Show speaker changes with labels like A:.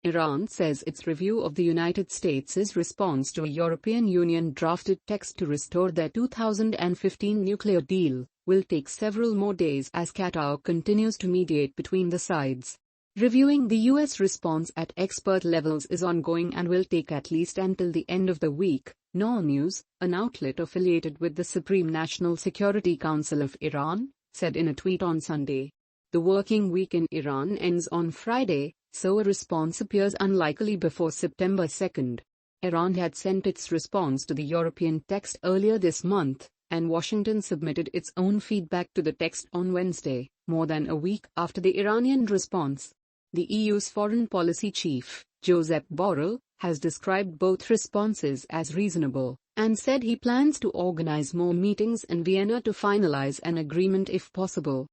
A: Iran says its review of the United States' response to a European Union-drafted text to restore their 2015 nuclear deal will take several more days as Qatar continues to mediate between the sides. Reviewing the U.S. response at expert levels is ongoing and will take at least until the end of the week, Noor News, an outlet affiliated with the Supreme National Security Council of Iran, said in a tweet on Sunday. The working week in Iran ends on Friday, so a response appears unlikely before September 2. Iran had sent its response to the European text earlier this month, and Washington submitted its own feedback to the text on Wednesday, more than a week after the Iranian response. The EU's foreign policy chief, Josep Borrell, has described both responses as reasonable, and said he plans to organize more meetings in Vienna to finalize an agreement if possible.